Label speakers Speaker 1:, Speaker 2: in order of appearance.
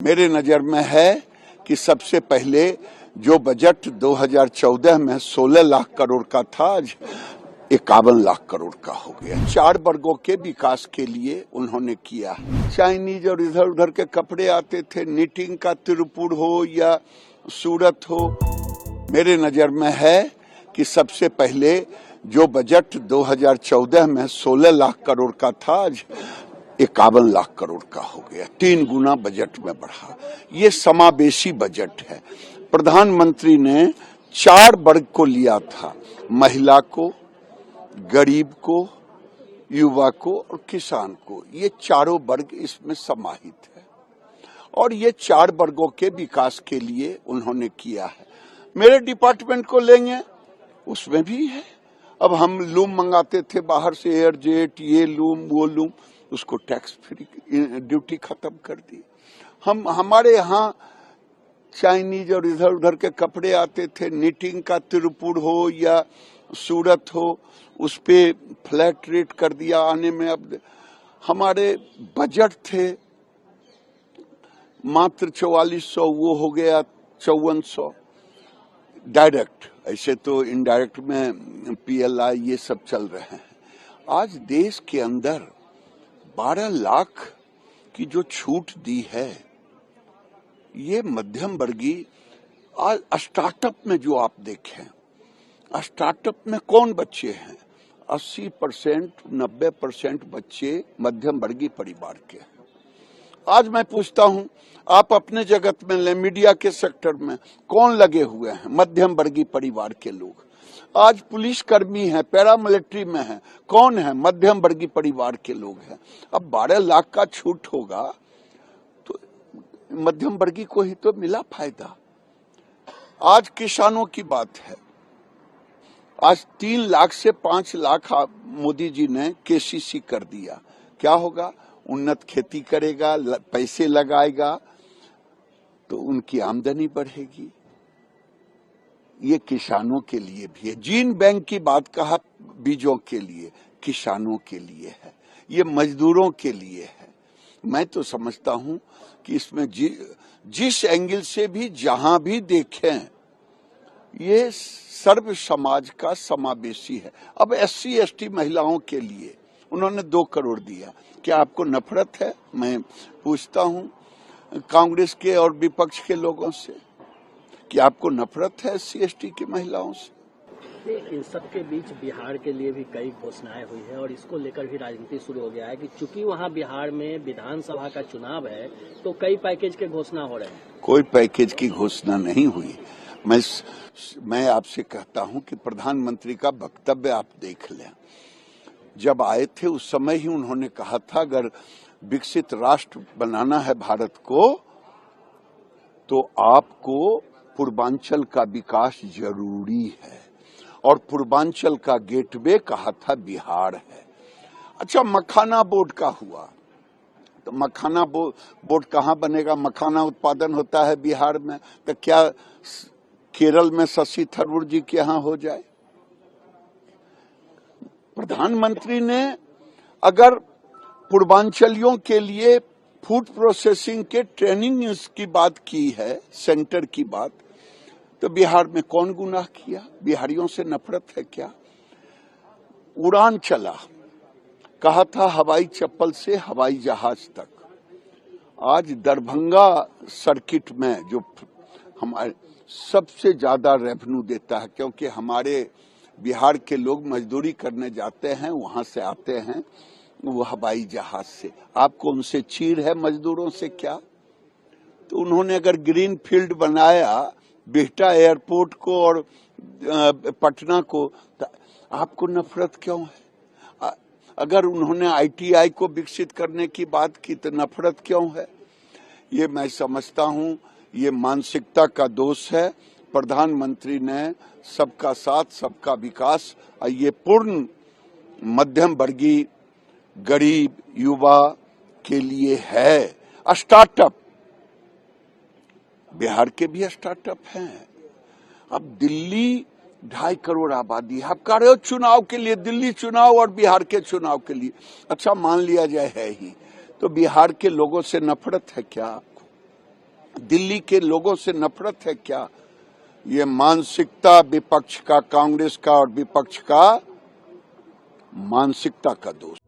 Speaker 1: मेरे नजर में है कि सबसे पहले जो बजट 2014 में 16 लाख करोड़ का था, आज 51 लाख करोड़ का हो गया। 4 वर्गों के विकास के लिए उन्होंने किया। चाइनीज और इधर उधर के कपड़े आते थे, निटिंग का तिरुपुर हो या सूरत हो। मेरे नजर में है कि सबसे पहले जो बजट 2014 में 16 लाख करोड़ का था, आज 51 लाख करोड़ का हो गया। 3 गुना बजट में बढ़ा। ये समावेशी बजट है। प्रधानमंत्री ने 4 वर्ग को लिया था, महिला को, गरीब को, युवा को और किसान को। ये चारों वर्ग इसमें समाहित है और ये 4 वर्गों के विकास के लिए उन्होंने किया है। मेरे डिपार्टमेंट को लेंगे, उसमें भी है। अब हम लूम मंगाते थे बाहर से, एयरजेट, ये लूम वो लूम, उसको टैक्स फ्री ड्यूटी खत्म कर दी। हमारे यहाँ चाइनीज और इधर उधर के कपड़े आते थे, निटिंग का तिरुपुर हो या सूरत हो, उस पे फ्लैट रेट कर दिया आने में। अब हमारे बजट थे मात्र 4400, वो हो गया 5400 डायरेक्ट। ऐसे तो इनडायरेक्ट में PLI ये सब चल रहे हैं। आज देश के अंदर 12 लाख की जो छूट दी है, ये मध्यम वर्गीय। आज स्टार्टअप में जो आप देखें, स्टार्टअप में कौन बच्चे हैं? 80% 90% बच्चे मध्यम वर्गीय परिवार के हैं। आज मैं पूछता हूं, आप अपने जगत में ले, मीडिया के सेक्टर में कौन लगे हुए हैं? मध्यम वर्गीय परिवार के लोग। आज पुलिस कर्मी है, पैरामिलिट्री में है, कौन है? मध्यम वर्गीय परिवार के लोग हैं। अब 12 लाख का छूट होगा तो मध्यम वर्गीय को ही तो मिला फायदा। आज किसानों की बात है। आज 3 लाख से 5 लाख मोदी जी ने KCC कर दिया। क्या होगा? उन्नत खेती करेगा, पैसे लगाएगा तो उनकी आमदनी बढ़ेगी। ये किसानों के लिए भी है। जीन बैंक की बात कहा, बीजों के लिए, किसानों के लिए है, ये मजदूरों के लिए है। मैं तो समझता हूं कि इसमें जिस एंगल से भी जहां भी देखें, ये सर्व समाज का समावेशी है। अब SC ST महिलाओं के लिए उन्होंने 2 करोड़ दिया। क्या आपको नफरत है? मैं पूछता हूं कांग्रेस के और विपक्ष के लोगों से कि आपको नफरत है SC ST की महिलाओं से?
Speaker 2: इन सब के बीच बिहार के लिए भी कई घोषणाएं हुई है और इसको लेकर भी राजनीति शुरू हो गया है कि चूंकि वहां बिहार में विधानसभा का चुनाव है तो कई पैकेज के घोषणा हो रहे हैं।
Speaker 1: कोई पैकेज की घोषणा नहीं हुई। मैं आपसे कहता हूं कि प्रधानमंत्री का वक्तव्य आप देख लें। जब आए थे उस समय ही उन्होंने कहा था, अगर विकसित राष्ट्र बनाना है भारत को तो आपको पूर्वांचल का विकास जरूरी है और पूर्वांचल का गेटवे कहा था बिहार है। अच्छा, मखाना बोर्ड का हुआ तो मखाना बोर्ड कहाँ बनेगा? मखाना उत्पादन होता है बिहार में, तो क्या केरल में शशि थरूर जी के यहाँ हो जाए? प्रधानमंत्री ने अगर पूर्वांचलियों के लिए फूड प्रोसेसिंग के ट्रेनिंग की बात की है, सेंटर की बात, तो बिहार में कौन गुनाह किया? बिहारियों से नफरत है क्या? उड़ान चला, कहा था हवाई चप्पल से हवाई जहाज तक। आज दरभंगा सर्किट में जो हमारे सबसे ज्यादा रेवेन्यू देता है, क्योंकि हमारे बिहार के लोग मजदूरी करने जाते हैं, वहां से आते हैं वो हवाई जहाज से। आपको उनसे चीड़ है? मजदूरों से क्या? तो उन्होंने अगर ग्रीन फील्ड बनाया बिहटा एयरपोर्ट को और पटना को, तो आपको नफरत क्यों है? अगर उन्होंने ITI को विकसित करने की बात की तो नफरत क्यों है? ये मैं समझता हूं ये मानसिकता का दोष है। प्रधानमंत्री ने सबका साथ सबका विकास, ये पूर्ण मध्यम वर्गीय, गरीब, युवा के लिए है। स्टार्टअप, बिहार के भी स्टार्टअप हैं। अब दिल्ली 2.5 करोड़ आबादी, आप कह रहे हो चुनाव के लिए, दिल्ली चुनाव और बिहार के चुनाव के लिए। अच्छा, मान लिया जाए है ही, तो बिहार के लोगों से नफरत है क्या आपको? दिल्ली के लोगों से नफरत है क्या? ये मानसिकता विपक्ष का, कांग्रेस का और विपक्ष का मानसिकता का दोष।